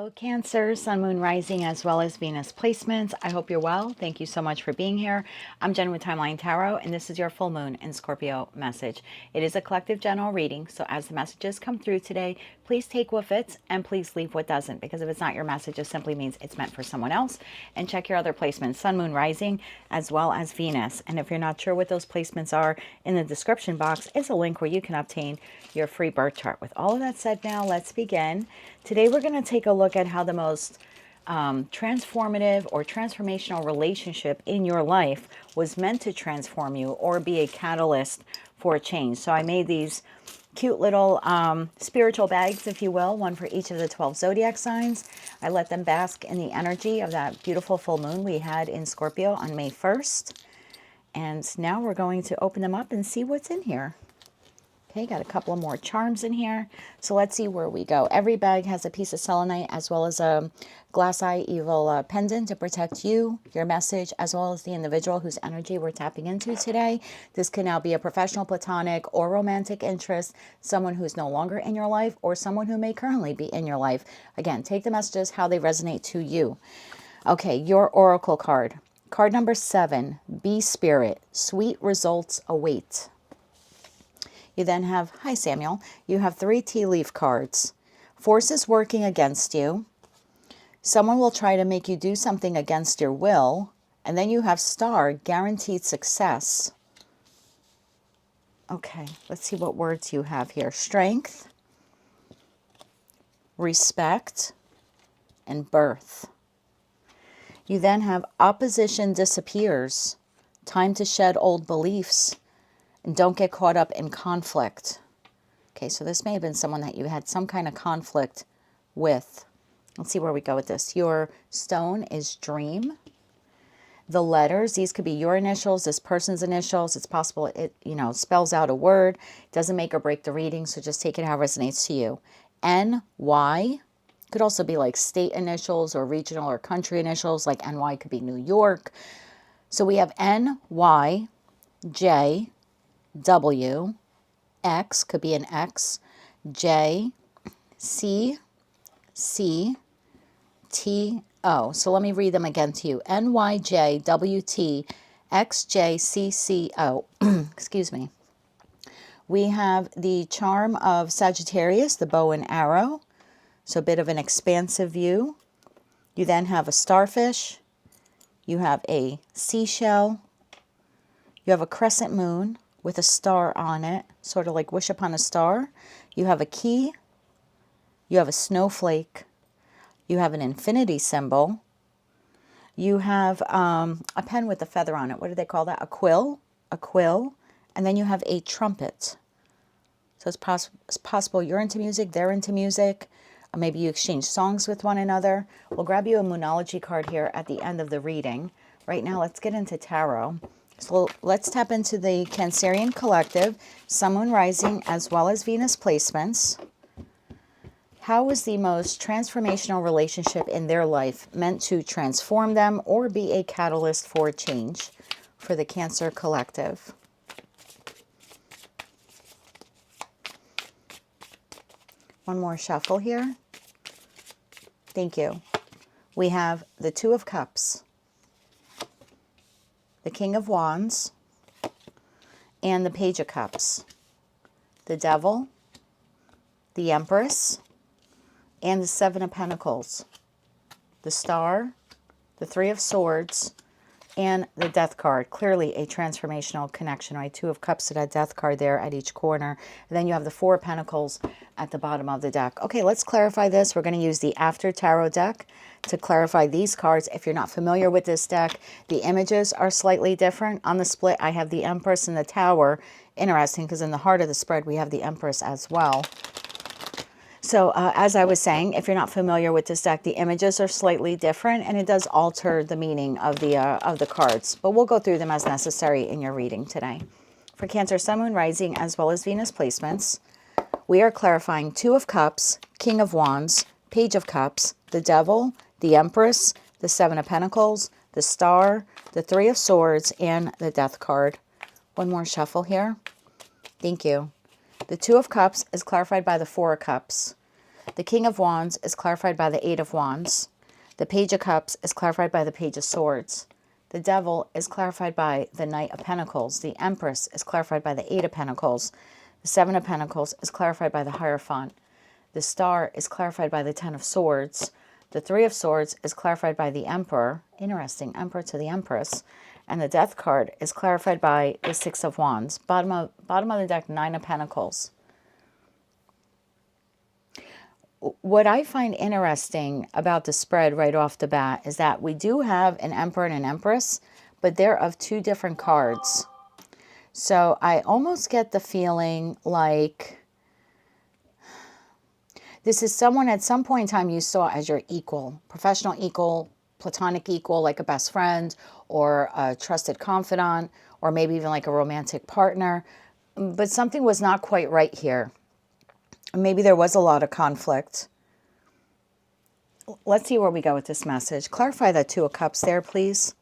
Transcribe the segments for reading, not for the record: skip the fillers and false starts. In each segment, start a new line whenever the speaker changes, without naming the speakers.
Hello, Cancer, Sun, Moon, Rising, as well as Venus placements. I hope you're well. Thank you so much for being here. I'm Jen with Timeline Tarot, and this is your full moon in Scorpio message. It is a collective general reading, so as the messages come through today, please take what fits and please leave what doesn't, because if it's not your message, it simply means it's meant for someone else. And check your other placements, Sun, Moon, Rising, as well as Venus. And if you're not sure what those placements are, in the description box is a link where you can obtain your free birth chart. With all of that said, now let's begin. Today we're going to take a look at how the most transformative or transformational relationship in your life was meant to transform you or be a catalyst for a change. So I made these cute little spiritual bags, if you will, one for each of the 12 zodiac signs. I let them bask in the energy of that beautiful full moon we had in Scorpio on May 1st. And now we're going to open them up and see what's in here. Okay, got a couple of more charms in here. So let's see where we go. Every bag has a piece of selenite as well as a glass eye evil pendant to protect you, your message, as well as the individual whose energy we're tapping into today. This can now be a professional, platonic, or romantic interest, someone who's no longer in your life, or someone who may currently be in your life. Again, take the messages how they resonate to you. Okay, your oracle card. Card number 7, Be Spirit. Sweet results await. You then have, hi Samuel, you have 3 tea leaf cards. Forces working against you. Someone will try to make you do something against your will. And then you have Star, guaranteed success. Okay, let's see what words you have here. Strength, respect, and birth. You then have opposition disappears. Time to shed old beliefs. And don't get caught up in conflict. Okay, so this may have been someone that you had some kind of conflict with. Let's see where we go with this. Your stone is dream. The letters, these could be your initials, this person's initials. It's possible it, spells out a word. Doesn't make or break the reading, so just take it how it resonates to you. NY could also be like state initials or regional or country initials, like NY could be New York. So we have NY, J, W, X could be an X, J, C, C, T, O. So let me read them again to you. N, Y, J, W, T, X, J, C, C, O. Excuse me. We have the charm of Sagittarius, the bow and arrow. So a bit of an expansive view. You then have a starfish. You have a seashell. You have a crescent moon with a star on it, sort of like wish upon a star. You have a key. You have a snowflake. You have an infinity symbol. You have a pen with a feather on it. What do they call that? A quill. A quill. And then you have a trumpet. So it's possible you're into music, they're into music. Or maybe you exchange songs with one another. We'll grab you a Moonology card here at the end of the reading. Right now, let's get into tarot. So let's tap into the Cancerian collective, Sun, Moon, Rising, as well as Venus placements. How was the most transformational relationship in their life meant to transform them or be a catalyst for change for the Cancer collective? One more shuffle here. Thank you. We have the Two of Cups, the King of Wands, and the Page of Cups. The Devil, the Empress, and the Seven of Pentacles. The Star, the Three of Swords, and the Death card. Clearly a transformational connection, right? Two of Cups to that Death card there at each corner. And then you have the Four of Pentacles at the bottom of the deck. Okay, let's clarify this. We're going to use the After Tarot deck to clarify these cards. If you're not familiar with this deck, the images are slightly different. On the split, I have the Empress and the Tower. Interesting, because in the heart of the spread, we have the Empress as well. So as I was saying, if you're not familiar with this deck, the images are slightly different, and it does alter the meaning of the cards. But we'll go through them as necessary in your reading today. For Cancer, Sun, Moon, Rising, as well as Venus placements, we are clarifying Two of Cups, King of Wands, Page of Cups, the Devil, the Empress, the Seven of Pentacles, the Star, the Three of Swords, and the Death card. One more shuffle here. Thank you. The Two of Cups is clarified by the Four of Cups. The King of Wands is clarified by the Eight of Wands. The Page of Cups is clarified by the Page of Swords. The Devil is clarified by the Knight of Pentacles. The Empress is clarified by the Eight of Pentacles. The Seven of Pentacles is clarified by the Hierophant. The Star is clarified by the Ten of Swords. The Three of Swords is clarified by the Emperor. Interesting, Emperor to the Empress. And the Death card is clarified by the Six of Wands. Bottom of the deck, Nine of Pentacles. What I find interesting about the spread right off the bat is that we do have an Emperor and an Empress, but they're of two different cards. So I almost get the feeling like this is someone at some point in time you saw as your equal, professional equal, platonic equal, like a best friend or a trusted confidant, or maybe even like a romantic partner. But something was not quite right here. Maybe there was a lot of conflict. Let's see where we go with this message. Clarify that Two of Cups there, please.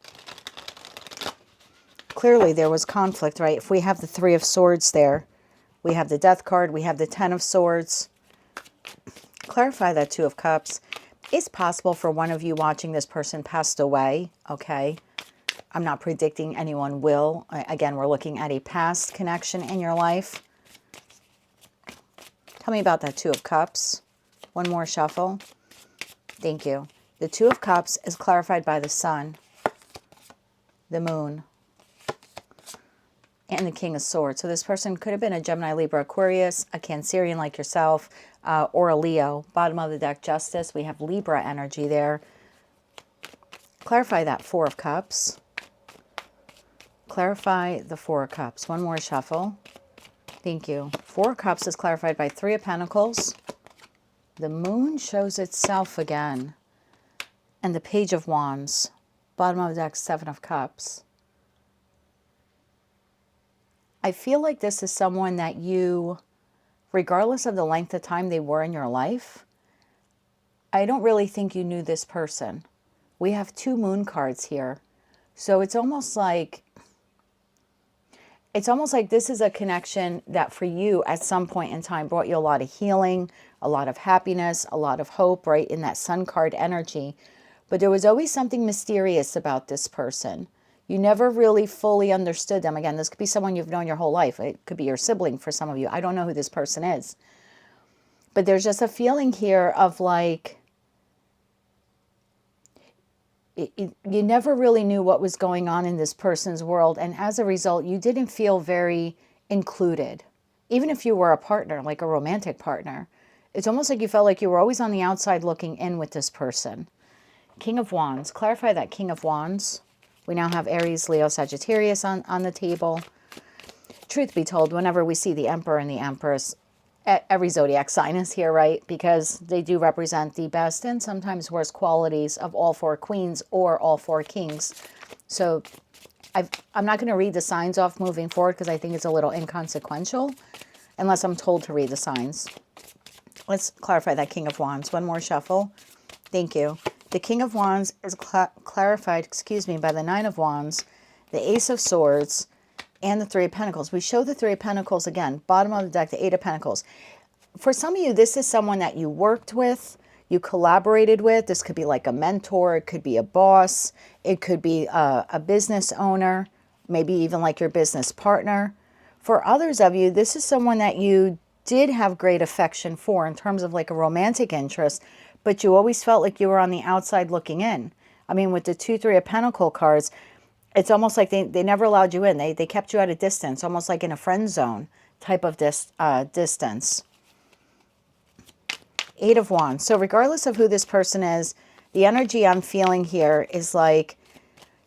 Clearly there was conflict, right? If we have the Three of Swords there, we have the Death card, we have the Ten of Swords. Clarify that Two of Cups. It's possible for one of you watching this person passed away, okay? I'm not predicting anyone will. Again, we're looking at a past connection in your life. Tell me about that Two of Cups. One more shuffle. Thank you. The Two of Cups is clarified by the Sun, the Moon, and the King of Swords. So this person could have been a Gemini, Libra, Aquarius, a Cancerian like yourself, or a Leo. Bottom of the deck, Justice. We have Libra energy there. Clarify that Four of Cups. Clarify the Four of Cups. One more shuffle. Thank you. Four of Cups is clarified by Three of Pentacles. The Moon shows itself again. And the Page of Wands. Bottom of the deck, Seven of Cups. I feel like this is someone that you, regardless of the length of time they were in your life, I don't really think you knew this person. We have two Moon cards here. So it's almost like this is a connection that for you at some point in time brought you a lot of healing, a lot of happiness, a lot of hope, right, in that Sun card energy. But there was always something mysterious about this person. You never really fully understood them. Again, this could be someone you've known your whole life. It could be your sibling for some of you. I don't know who this person is. But there's just a feeling here of like, you never really knew what was going on in this person's world. And as a result, you didn't feel very included. Even if you were a partner, like a romantic partner, it's almost like you felt like you were always on the outside looking in with this person. King of Wands. Clarify that King of Wands. We now have Aries, Leo, Sagittarius on the table. Truth be told, whenever we see the Emperor and the Empress, every zodiac sign is here, right? Because they do represent the best and sometimes worst qualities of all four queens or all four kings. So I'm not going to read the signs off moving forward because I think it's a little inconsequential unless I'm told to read the signs. Let's clarify that King of Wands. One more shuffle. Thank you. The King of Wands is clarified, by the Nine of Wands, the Ace of Swords, and the Three of Pentacles. We show the Three of Pentacles again. Bottom of the deck, the Eight of Pentacles. For some of you, this is someone that you worked with, you collaborated with. This could be like a mentor. It could be a boss. It could be a business owner, maybe even like your business partner. For others of you, this is someone that you did have great affection for in terms of like a romantic interest, but you always felt like you were on the outside looking in. I mean, with the 2, 3 of Pentacle cards, it's almost like they never allowed you in. They kept you at a distance, almost like in a friend zone type of distance. Eight of Wands. So regardless of who this person is, the energy I'm feeling here is like,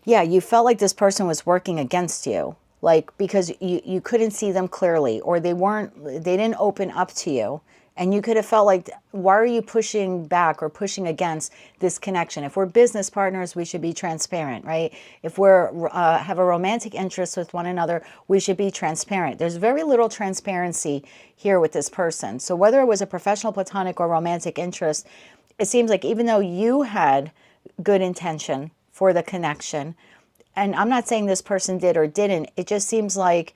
yeah, you felt like this person was working against you. Like, because you couldn't see them clearly, or they didn't open up to you. And you could have felt like, why are you pushing back or pushing against this connection? If we're business partners, we should be transparent, right? If we're have a romantic interest with one another, we should be transparent. There's very little transparency here with this person. So whether it was a professional, platonic, or romantic interest, it seems like even though you had good intention for the connection, and I'm not saying this person did or didn't, it just seems like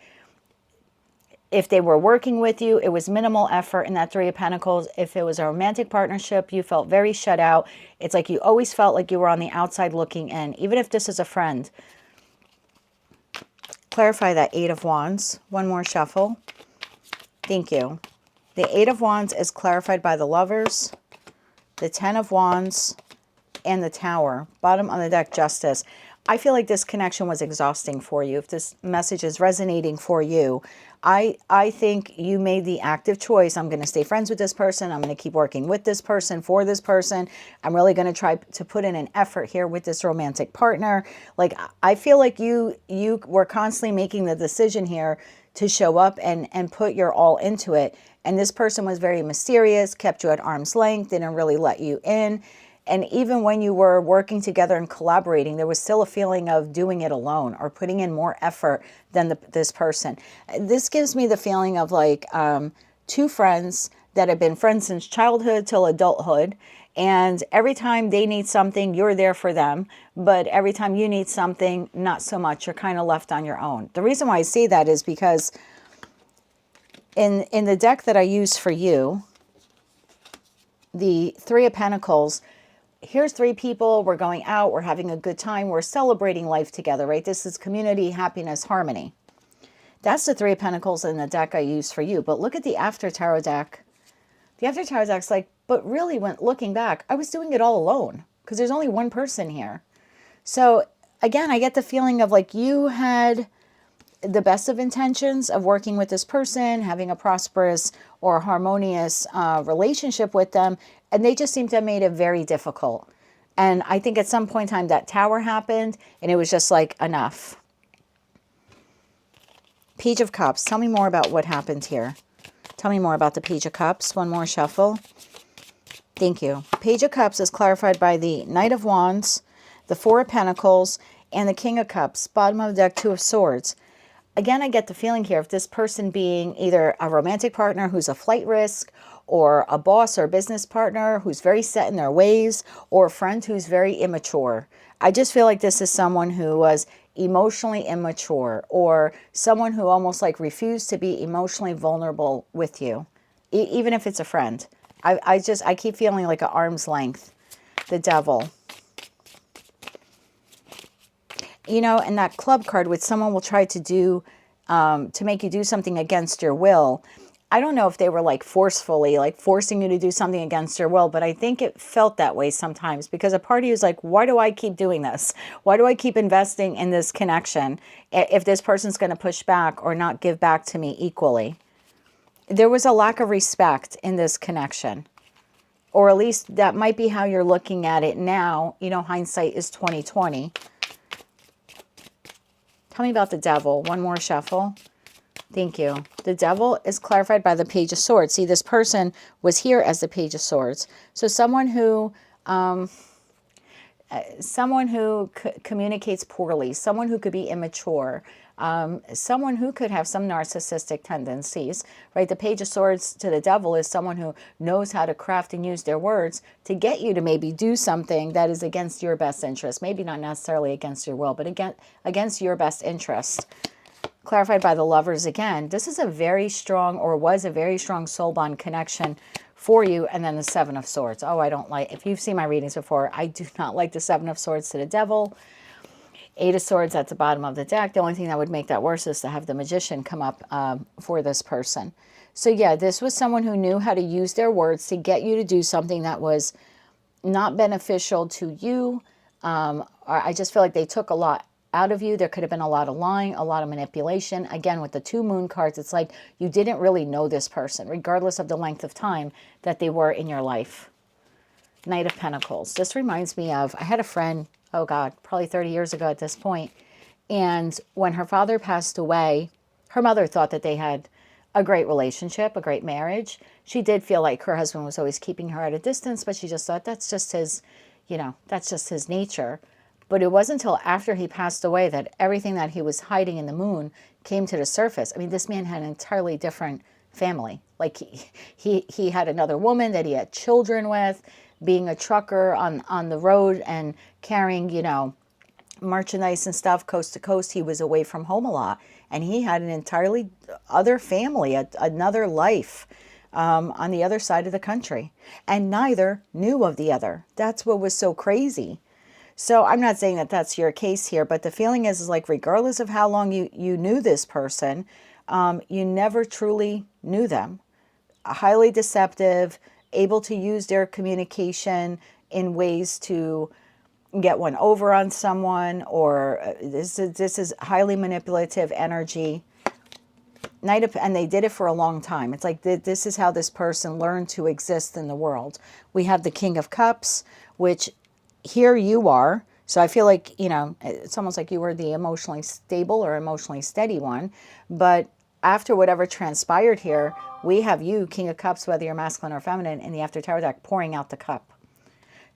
If they were working with you, it was minimal effort in that Three of Pentacles. If it was a romantic partnership, you felt very shut out. It's like you always felt like you were on the outside looking in, even if this is a friend. Clarify that Eight of Wands. One more shuffle. Thank you. The Eight of Wands is clarified by the Lovers, the Ten of Wands, and the Tower. Bottom of the deck, Justice. I feel like this connection was exhausting for you. If this message is resonating for you, I think you made the active choice. I'm going to stay friends with this person. I'm going to keep working with this person, for this person. I'm really going to try to put in an effort here with this romantic partner. Like, I feel like you were constantly making the decision here to show up and put your all into it. And this person was very mysterious, kept you at arm's length, didn't really let you in. And even when you were working together and collaborating, there was still a feeling of doing it alone or putting in more effort than this person. This gives me the feeling of like two friends that have been friends since childhood till adulthood. And every time they need something, you're there for them. But every time you need something, not so much. You're kind of left on your own. The reason why I say that is because in the deck that I use for you, the Three of Pentacles, here's three people, we're going out, we're having a good time, we're celebrating life together, right? This is community, happiness, harmony. That's the Three of Pentacles in the deck I use for you. But look at the After Tarot deck. The After Tarot deck's like, but really, when looking back, I was doing it all alone because there's only one person here. So again, I get the feeling of like you had the best of intentions of working with this person, having a prosperous or harmonious relationship with them, and they just seem to have made it very difficult. And I think at some point in time that Tower happened, and it was just like, enough. Page of Cups. Tell me more about what happened here. Tell me more about the Page of Cups. One more shuffle. Thank you. Page of Cups is clarified by the Knight of Wands, the Four of Pentacles, and the King of Cups. Bottom of the deck, Two of Swords. Again, I get the feeling here of this person being either a romantic partner who's a flight risk, or a boss or a business partner who's very set in their ways, or a friend who's very immature. I just feel like this is someone who was emotionally immature, or someone who almost like refused to be emotionally vulnerable with you, even if it's a friend. I keep feeling like an arm's length. The Devil. You know, and that Club card, which someone will try to do to make you do something against your will. I don't know if they were like forcefully, like forcing you to do something against your will, but I think it felt that way sometimes, because a part of you is like, why do I keep doing this? Why do I keep investing in this connection if this person's going to push back or not give back to me equally? There was a lack of respect in this connection, or at least that might be how you're looking at it now. You know, hindsight is 20/20. Tell me about the Devil. One more shuffle. Thank you. The Devil is clarified by the Page of Swords. See, this person was here as the Page of Swords. So someone who communicates poorly, someone who could be immature, someone who could have some narcissistic tendencies, right? The Page of Swords to the Devil is someone who knows how to craft and use their words to get you to maybe do something that is against your best interest. Maybe not necessarily against your will, but against your best interest. Clarified by the Lovers again. This is a very strong, or was a very strong soul bond connection for you. And then the Seven of Swords. Oh, I don't like, if you've seen my readings before, I do not like the Seven of Swords to the Devil. Eight of Swords at the bottom of the deck. The only thing that would make that worse is to have the Magician come up for this person. So yeah, this was someone who knew how to use their words to get you to do something that was not beneficial to you. I just feel like they took a lot out of you. There could have been a lot of lying, a lot of manipulation. Again, with the two Moon cards, it's like you didn't really know this person, regardless of the length of time that they were in your life. Knight of Pentacles. This reminds me of, I had a friend, oh God, probably 30 years ago at this point. And when her father passed away, her mother thought that they had a great relationship, a great marriage. She did feel like her husband was always keeping her at a distance, but she just thought that's just his, you know, that's just his nature. But it wasn't until after he passed away that everything that he was hiding in the Moon came to the surface. I mean, this man had an entirely different family. Like he had another woman that he had children with, being a trucker on the road and carrying, you know, merchandise and stuff coast to coast. He was away from home a lot. And he had an entirely other family, another life on the other side of the country. And neither knew of the other. That's what was so crazy. So I'm not saying that that's your case here, but the feeling is like regardless of how long you knew this person, you never truly knew them. Highly deceptive, able to use their communication in ways to get one over on someone, or this is highly manipulative energy. And they did it for a long time. It's like this is how this person learned to exist in the world. We have the King of Cups, which here you are. So I feel like, it's almost like you were the emotionally stable or emotionally steady one. But after whatever transpired here, we have you, King of Cups, whether you're masculine or feminine, in the After Tarot deck, pouring out the cup.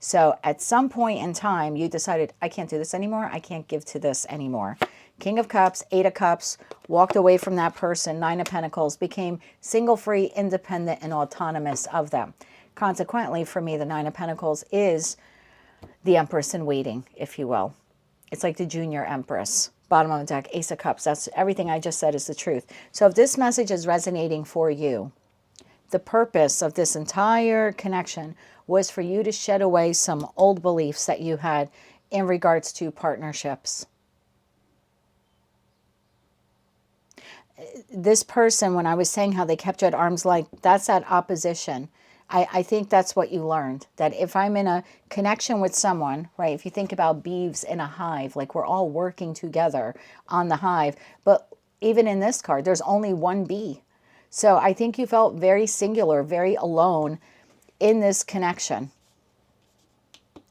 So at some point in time, you decided, I can't do this anymore. I can't give to this anymore. King of Cups, Eight of Cups, walked away from that person. Nine of Pentacles, became single, free, independent, and autonomous of them. Consequently, for me, the Nine of Pentacles is the Empress in waiting, if you will. It's like the junior Empress. Bottom of the deck, Ace of Cups. That's everything I just said is the truth. So if this message is resonating for you, the purpose of this entire connection was for you to shed away some old beliefs that you had in regards to partnerships. This person, when I was saying how they kept you at arm's length, that's that opposition. I think that's what you learned, that if I'm in a connection with someone, right, if you think about beeves in a hive, like we're all working together on the hive, but even in this card, there's only one bee. So I think you felt very singular, very alone in this connection.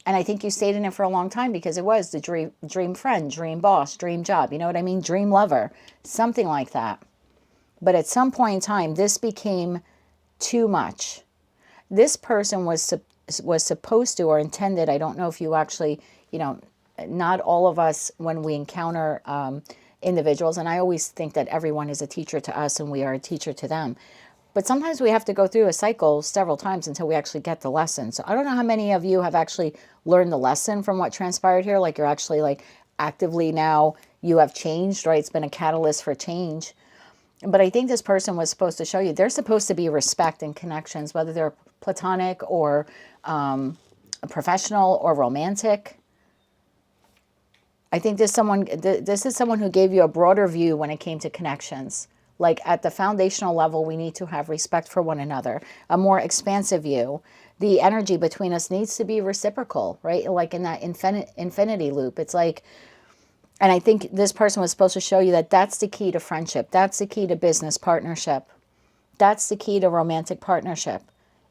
And I think you stayed in it for a long time because it was the dream friend, dream boss, dream job. You know what I mean? Dream lover, something like that. But at some point in time, this became too much. This person was supposed to, or intended, I don't know if you actually, not all of us, when we encounter individuals, and I always think that everyone is a teacher to us and we are a teacher to them. But sometimes we have to go through a cycle several times until we actually get the lesson. So I don't know how many of you have actually learned the lesson from what transpired here. Like you're actually like actively now, you have changed, right? It's been a catalyst for change. But I think this person was supposed to show you there's supposed to be respect in connections, whether they're platonic or professional or romantic. I think this is someone who gave you a broader view when it came to connections. Like at the foundational level, we need to have respect for one another, a more expansive view. The energy between us needs to be reciprocal, right? Like in that infinity loop. It's like, and I think this person was supposed to show you that that's the key to friendship. That's the key to business partnership. That's the key to romantic partnership,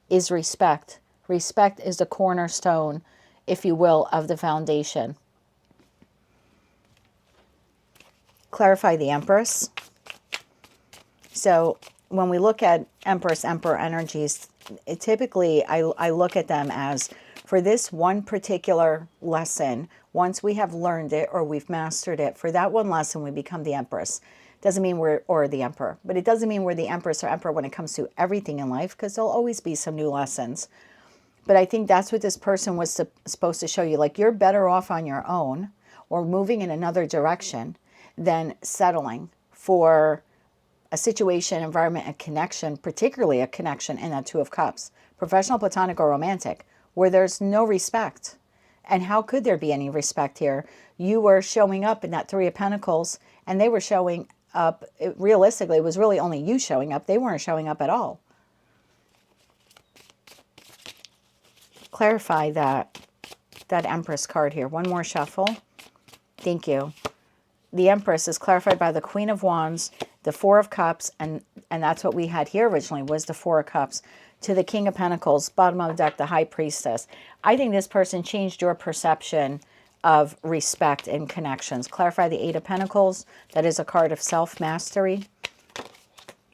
is respect. Respect is the cornerstone, if you will, of the foundation. Clarify the Empress. So when we look at Empress, Emperor energies, typically I look at them as, for this one particular lesson, once we have learned it or we've mastered it, for that one lesson we become the Empress. Doesn't mean or the Emperor, but it doesn't mean we're the Empress or Emperor when it comes to everything in life, because there'll always be some new lessons. But I think that's what this person was supposed to show you. Like you're better off on your own or moving in another direction than settling for a situation, environment, a connection, particularly a connection in that Two of Cups, professional, platonic, or romantic, where there's no respect. And how could there be any respect here? You were showing up in that Three of Pentacles, and they were showing up. Realistically, it was really only you showing up. They weren't showing up at all. Clarify that Empress card here. One more shuffle. Thank you. The Empress is clarified by the Queen of Wands, the Four of Cups, and that's what we had here originally, was the Four of Cups, to the King of Pentacles, bottom of the deck, the High Priestess. I think this person changed your perception of respect and connections. Clarify the Eight of Pentacles. That is a card of self-mastery.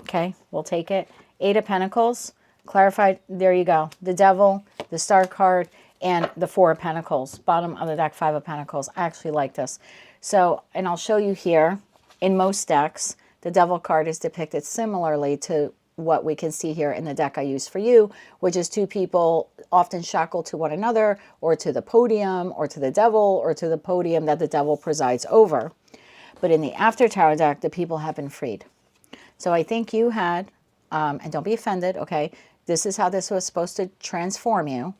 Okay, we'll take it. Eight of Pentacles, clarified, there you go. The Devil, the Star card, and the Four of Pentacles. Bottom of the deck, Five of Pentacles. I actually like this. So, and I'll show you here, in most decks, the Devil card is depicted similarly to what we can see here in the deck I use for you, which is two people often shackled to one another, or to the podium, or to the devil, or to the podium that the devil presides over. But in the after tarot deck, the people have been freed. So I think you had, and don't be offended, okay? This is how this was supposed to transform you.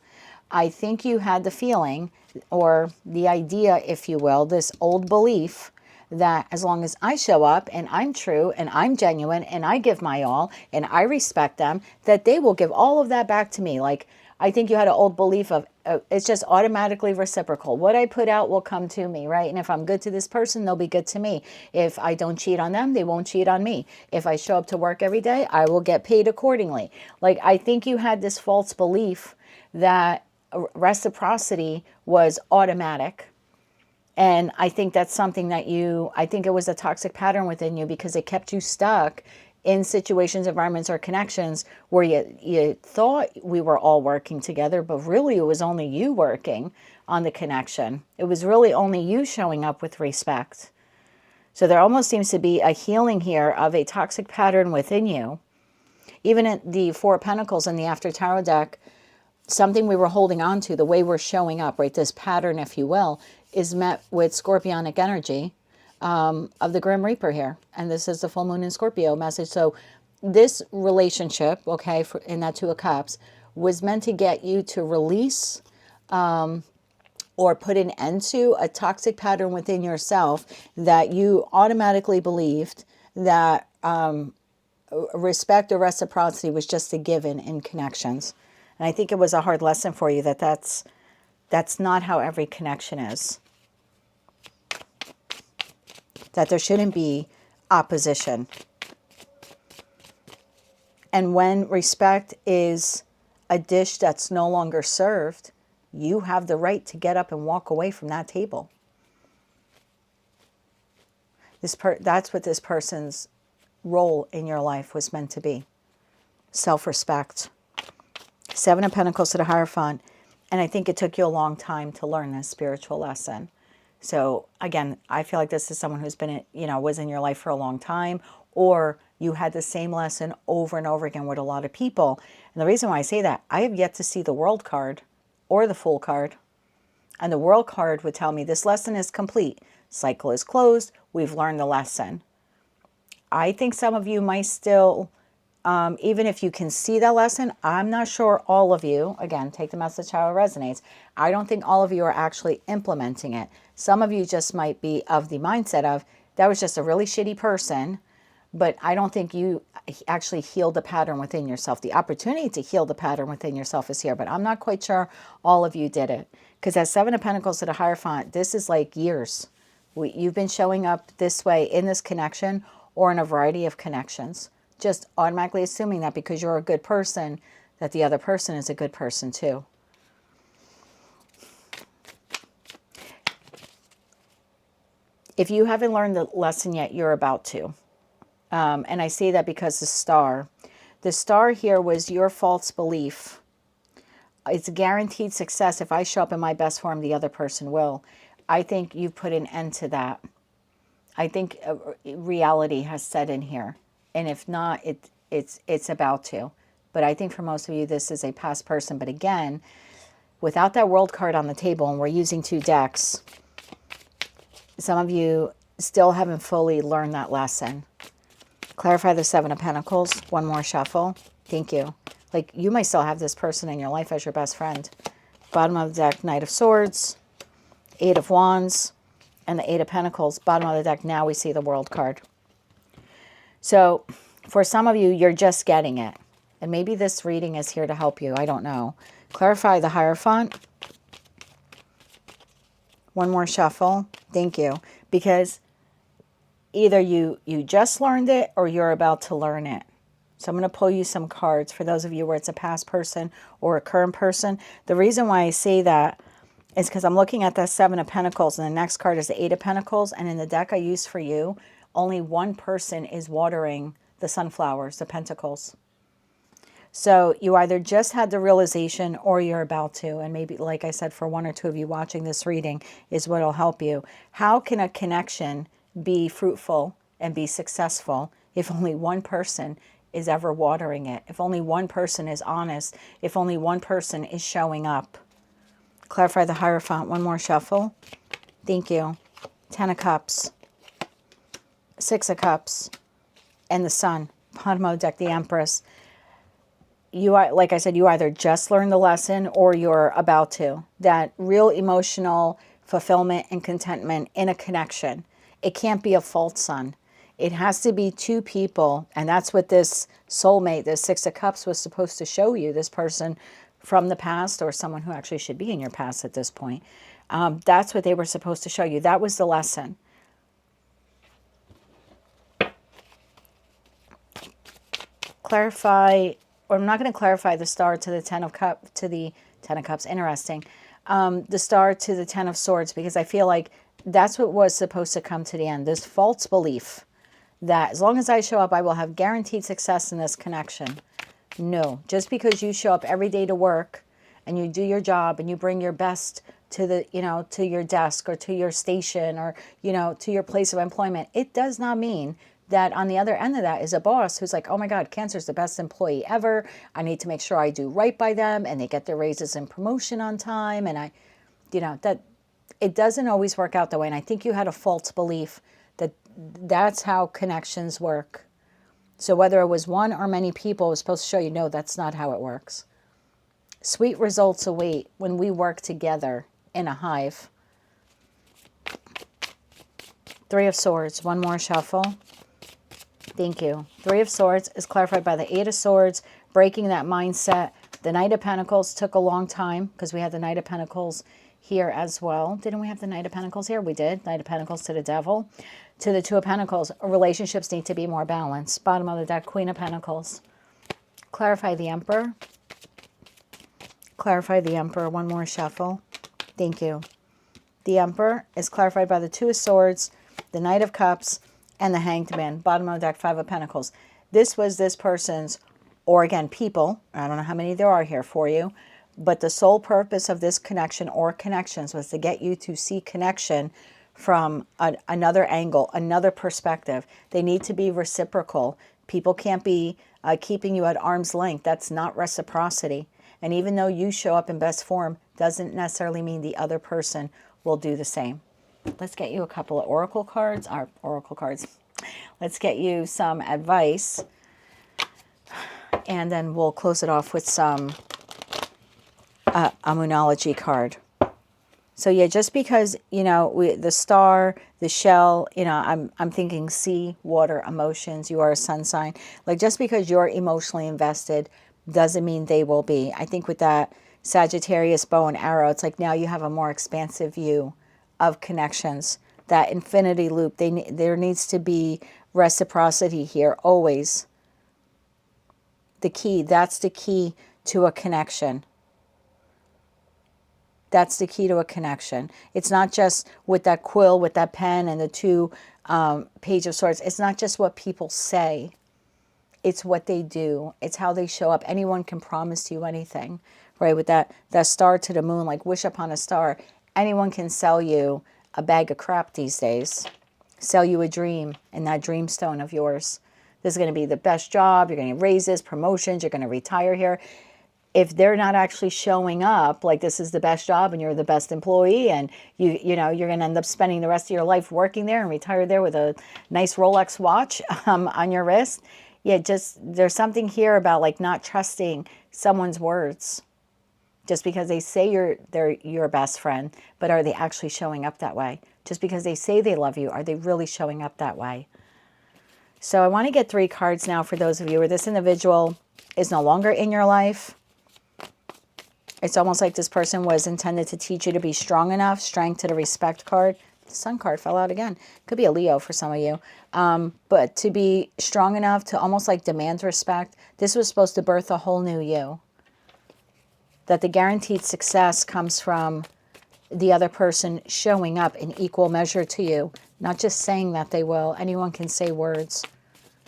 I think you had the feeling, or the idea, if you will, this old belief that as long as I show up and I'm true and I'm genuine and I give my all and I respect them, that they will give all of that back to me. Like, I think you had an old belief of it's just automatically reciprocal. What I put out will come to me, right? And if I'm good to this person, they'll be good to me. If I don't cheat on them, they won't cheat on me. If I show up to work every day, I will get paid accordingly. Like, I think you had this false belief that reciprocity was automatic. And I think that's something that I think it was a toxic pattern within you because it kept you stuck in situations, environments, or connections where you thought we were all working together, but really it was only you working on the connection. It was really only you showing up with respect. So there almost seems to be a healing here of a toxic pattern within you. Even at the Four of Pentacles in the After Tarot deck, something we were holding on to, the way we're showing up, right? This pattern, if you will, is met with scorpionic energy of the Grim Reaper here. And this is the full moon in Scorpio message. So this relationship, okay, in that Two of Cups, was meant to get you to release or put an end to a toxic pattern within yourself that you automatically believed that respect or reciprocity was just a given in connections. And I think it was a hard lesson for you that that's not how every connection is. That there shouldn't be opposition. And when respect is a dish that's no longer served, you have the right to get up and walk away from that table. That's what this person's role in your life was meant to be. Self-respect. Seven of Pentacles to the Hierophant. And I think it took you a long time to learn this spiritual lesson. So again, I feel like this is someone who's been, was in your life for a long time, or you had the same lesson over and over again with a lot of people. And the reason why I say that, I have yet to see the World card or the Fool card. And the World card would tell me this lesson is complete. Cycle is closed. We've learned the lesson. I think some of you might still, even if you can see that lesson, I'm not sure all of you, again, take the message how it resonates. I don't think all of you are actually implementing it. Some of you just might be of the mindset of, that was just a really shitty person, but I don't think you actually healed the pattern within yourself. The opportunity to heal the pattern within yourself is here, but I'm not quite sure all of you did it. Because as Seven of Pentacles to the Hierophant, this is like years. You've been showing up this way in this connection or in a variety of connections. Just automatically assuming that because you're a good person, that the other person is a good person too. If you haven't learned the lesson yet, you're about to. And I say that because the star here was your false belief. It's guaranteed success. If I show up in my best form, the other person will. I think you've put an end to that. I think reality has set in here. And if not, it's about to. But I think for most of you, this is a past person. But again, without that World card on the table, and we're using two decks, some of you still haven't fully learned that lesson. Clarify the Seven of Pentacles. One more shuffle. Thank you. Like, you might still have this person in your life as your best friend. Bottom of the deck, Knight of Swords, Eight of Wands, and the Eight of Pentacles. Bottom of the deck, now we see the World card. So for some of you, you're just getting it. And maybe this reading is here to help you. I don't know. Clarify the Hierophant. One more shuffle. Thank you. Because either you just learned it or you're about to learn it. So I'm going to pull you some cards for those of you where it's a past person or a current person. The reason why I say that is because I'm looking at the Seven of Pentacles, and the next card is the Eight of Pentacles. And in the deck I used for you, only one person is watering the sunflowers, the pentacles. So you either just had the realization or you're about to. And maybe, like I said, for one or two of you watching this reading is what will help you. How can a connection be fruitful and be successful if only one person is ever watering it? If only one person is honest? If only one person is showing up? Clarify the Hierophant. One more shuffle. Thank you. Ten of Cups. Six of Cups, and the Sun. Bottom of the deck, the Empress. You are, like I said, you either just learned the lesson or you're about to. That real emotional fulfillment and contentment in a connection. It can't be a false sun. It has to be two people, and that's what this soulmate, this Six of Cups, was supposed to show you. This person from the past, or someone who actually should be in your past at this point. That's what they were supposed to show you. That was the lesson. Clarify, or I'm not going to clarify the star to the Ten of Cups, to the Ten of Cups. Interesting. The star to the Ten of Swords, because I feel like that's what was supposed to come to the end. This false belief that as long as I show up, I will have guaranteed success in this connection. No, just because you show up every day to work and you do your job and you bring your best to the, to your desk or to your station or, to your place of employment, it does not mean that on the other end of that is a boss who's like, oh my God, Cancer's the best employee ever. I need to make sure I do right by them and they get their raises and promotion on time. And that it doesn't always work out that way. And I think you had a false belief that that's how connections work. So whether it was one or many people, it was supposed to show you, no, that's not how it works. Sweet results await when we work together in a hive. Three of Swords, one more shuffle. Thank you. Three of Swords is clarified by the Eight of Swords, breaking that mindset. The Knight of Pentacles took a long time because we had the Knight of Pentacles here as well. Didn't we have the Knight of Pentacles here? We did. Knight of Pentacles to the Devil. To the Two of Pentacles, relationships need to be more balanced. Bottom of the deck, Queen of Pentacles. Clarify the Emperor. Clarify the Emperor. One more shuffle. Thank you. The Emperor is clarified by the Two of Swords, the Knight of Cups, and the Hanged Man. Bottom of the deck, Five of Pentacles. This was this person's, or again, people. I don't know how many there are here for you. But the sole purpose of this connection or connections was to get you to see connection from another angle, another perspective. They need to be reciprocal. People can't be keeping you at arm's length. That's not reciprocity. And even though you show up in best form, doesn't necessarily mean the other person will do the same. Let's get you a couple of oracle cards. Let's get you some advice. And then we'll close it off with some a moonology card. So yeah, just because, the star, the shell, I'm thinking sea, water, emotions, you are a sun sign. Like just because you're emotionally invested doesn't mean they will be. I think with that Sagittarius bow and arrow, it's like now you have a more expansive view of connections. That infinity loop, there needs to be reciprocity here, always. That's the key to a connection. That's the key to a connection. It's not just with that quill, with that pen, and the two Page of Swords. It's not just what people say. It's what they do. It's how they show up. Anyone can promise you anything, right? With that star to the moon, like wish upon a star. Anyone can sell you a bag of crap these days. Sell you a dream and that dreamstone of yours. This is going to be the best job. You're going to get raises, promotions. You're going to retire here. If they're not actually showing up, like this is the best job and you're the best employee and you're going to end up spending the rest of your life working there and retire there with a nice Rolex watch on your wrist. Yeah, just there's something here about like not trusting someone's words just because they say they're your best friend, but are they actually showing up that way? Just because they say they love you, are they really showing up that way? So I want to get 3 cards now for those of you where this individual is no longer in your life. It's almost like this person was intended to teach you to be strong enough. Strength to the respect card. The Sun card fell out again. Could be a Leo for some of you. But to be strong enough to almost like demand respect. This was supposed to birth a whole new you. That the guaranteed success comes from the other person showing up in equal measure to you. Not just saying that they will. Anyone can say words.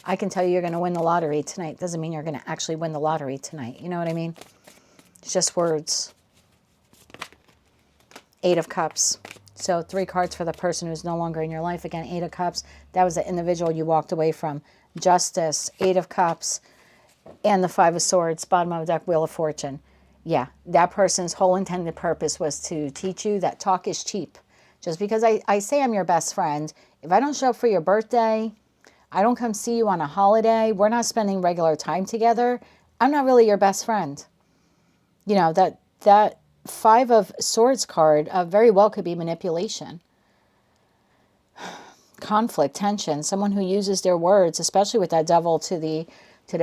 I can tell you you're going to win the lottery tonight. Doesn't mean you're going to actually win the lottery tonight. You know what I mean? It's just words. 8 of Cups. So 3 cards for the person who's no longer in your life. Again, 8 of Cups. That was the individual you walked away from. Justice, 8 of Cups, and the 5 of Swords. Bottom of the deck, Wheel of Fortune. Yeah, that person's whole intended purpose was to teach you that talk is cheap. Just because I say I'm your best friend, If I don't show up for your birthday, I don't come see you on a holiday, we're not spending regular time together, I'm not really your best friend. You know, that Five of Swords card very well could be manipulation, conflict, tension, someone who uses their words, especially with that devil to the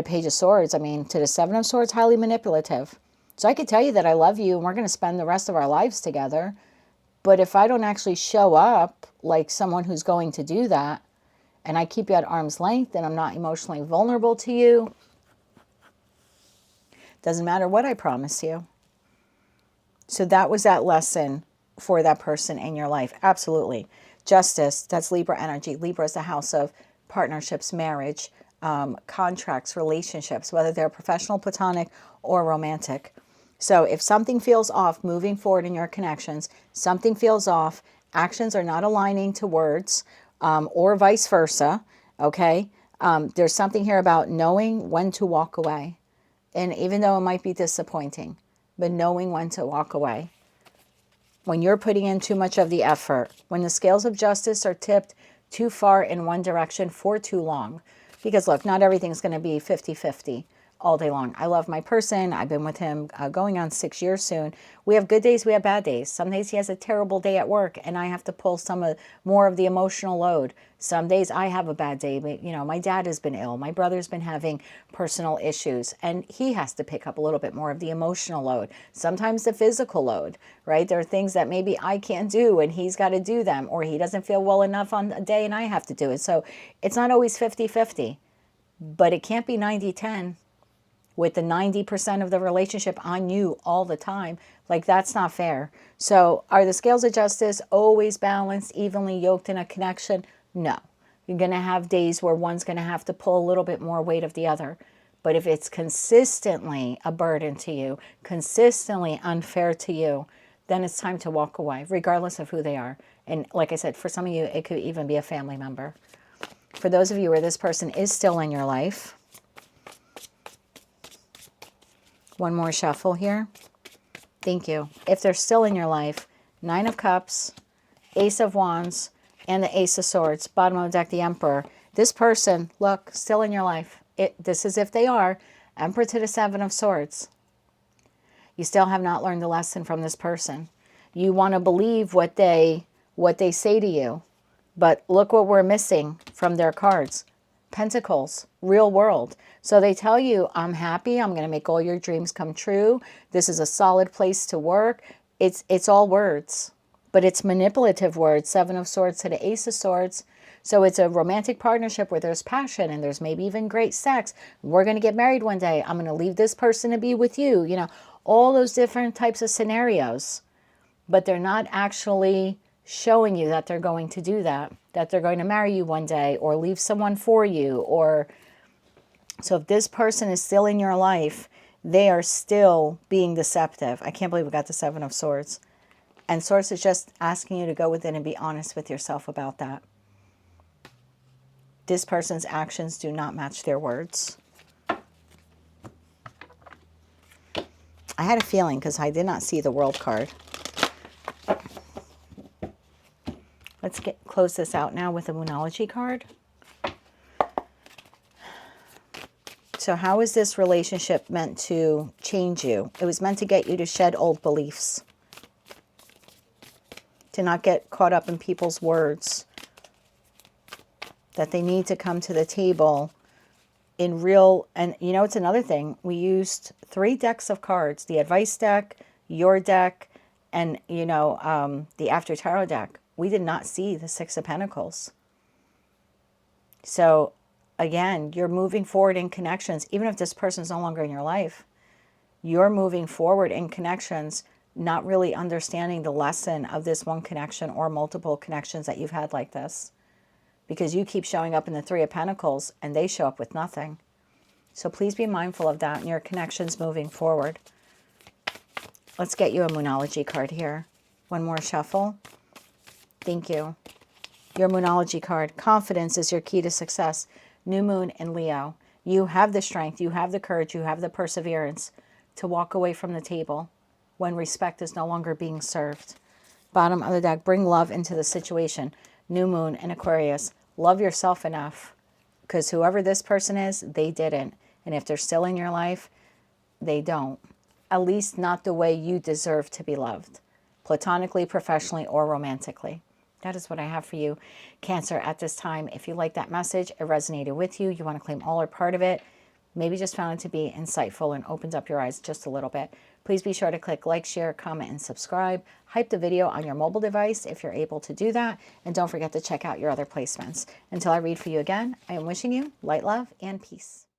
Page of Swords. I mean, to the Seven of Swords, highly manipulative. So I could tell you that I love you and we're going to spend the rest of our lives together. But if I don't actually show up like someone who's going to do that, and I keep you at arm's length and I'm not emotionally vulnerable to you, doesn't matter what I promise you. So that was that lesson for that person in your life. Absolutely. Justice, that's Libra energy. Libra is the house of partnerships, marriage, contracts, relationships, whether they're professional, platonic, or romantic. So if something feels off moving forward in your connections, something feels off, actions are not aligning to words, or vice versa, okay? There's something here about knowing when to walk away. And even though it might be disappointing, but knowing when to walk away. When you're putting in too much of the effort, when the scales of justice are tipped too far in one direction for too long. Because look, not everything's going to be 50-50 all day long. I love my person. I've been with him going on 6 years soon. We have good days, we have bad days. Some days he has a terrible day at work and I have to pull more of the emotional load. Some days I have a bad day, but you know, my dad has been ill. My brother's been having personal issues and he has to pick up a little bit more of the emotional load. Sometimes the physical load, right? There are things that maybe I can't do and he's got to do them, or he doesn't feel well enough on a day and I have to do it. So it's not always 50-50, but it can't be 90-10. With the 90% of the relationship on you all the time. Like, that's not fair. So are the scales of justice always balanced, evenly yoked in a connection? No. You're going to have days where one's going to have to pull a little bit more weight of the other. But if it's consistently a burden to you, consistently unfair to you, then it's time to walk away, regardless of who they are. And like I said, for some of you, it could even be a family member. For those of you where this person is still in your life, one more shuffle here. Thank you. If they're still in your life, Nine of Cups, Ace of Wands, and the Ace of Swords. Bottom of the deck, the Emperor. This person, look, still in your life. This is if they are. Emperor to the Seven of Swords. You still have not learned the lesson from this person. You want to believe what they say to you. But look what we're missing from their cards. Pentacles, real world. So they tell you, I'm happy, I'm going to make all your dreams come true. This is a solid place to work. It's all words, but it's manipulative words. Seven of Swords to the Ace of Swords. So it's a romantic partnership where there's passion and there's maybe even great sex. We're going to get married one day. I'm going to leave this person to be with you. You know, all those different types of scenarios. But they're not actually showing you that they're going to do that they're going to marry you one day or leave someone for you. Or so if this person is still in your life, they are still being deceptive. I can't believe we got the Seven of Swords. And Swords is just asking you to go within and be honest with yourself about that. This person's actions do not match their words. I had a feeling because I did not see the World card. Let's close this out now with a Moonology card. So how is this relationship meant to change you? It was meant to get you to shed old beliefs. To not get caught up in people's words. That they need to come to the table in real... And you know, it's another thing. We used 3 decks of cards. The advice deck, your deck, and, you know, the After Tarot deck. We did not see the Six of Pentacles. So, again, you're moving forward in connections. Even if this person is no longer in your life, you're moving forward in connections, not really understanding the lesson of this one connection or multiple connections that you've had like this. Because you keep showing up in the Three of Pentacles and they show up with nothing. So please be mindful of that in your connections moving forward. Let's get you a Moonology card here. One more shuffle. Thank you. Your Moonology card. Confidence is your key to success. New Moon in Leo. You have the strength, you have the courage, you have the perseverance to walk away from the table when respect is no longer being served. Bottom of the deck, bring love into the situation. New moon in Aquarius. Love yourself enough, because whoever this person is, they didn't. And if they're still in your life, they don't. At least not the way you deserve to be loved. Platonically, professionally, or romantically. That is what I have for you, Cancer, at this time. If you like that message, it resonated with you, you want to claim all or part of it, maybe just found it to be insightful and opened up your eyes just a little bit, please be sure to click like, share, comment, and subscribe. Hype the video on your mobile device if you're able to do that. And don't forget to check out your other placements. Until I read for you again, I am wishing you light, love, and peace.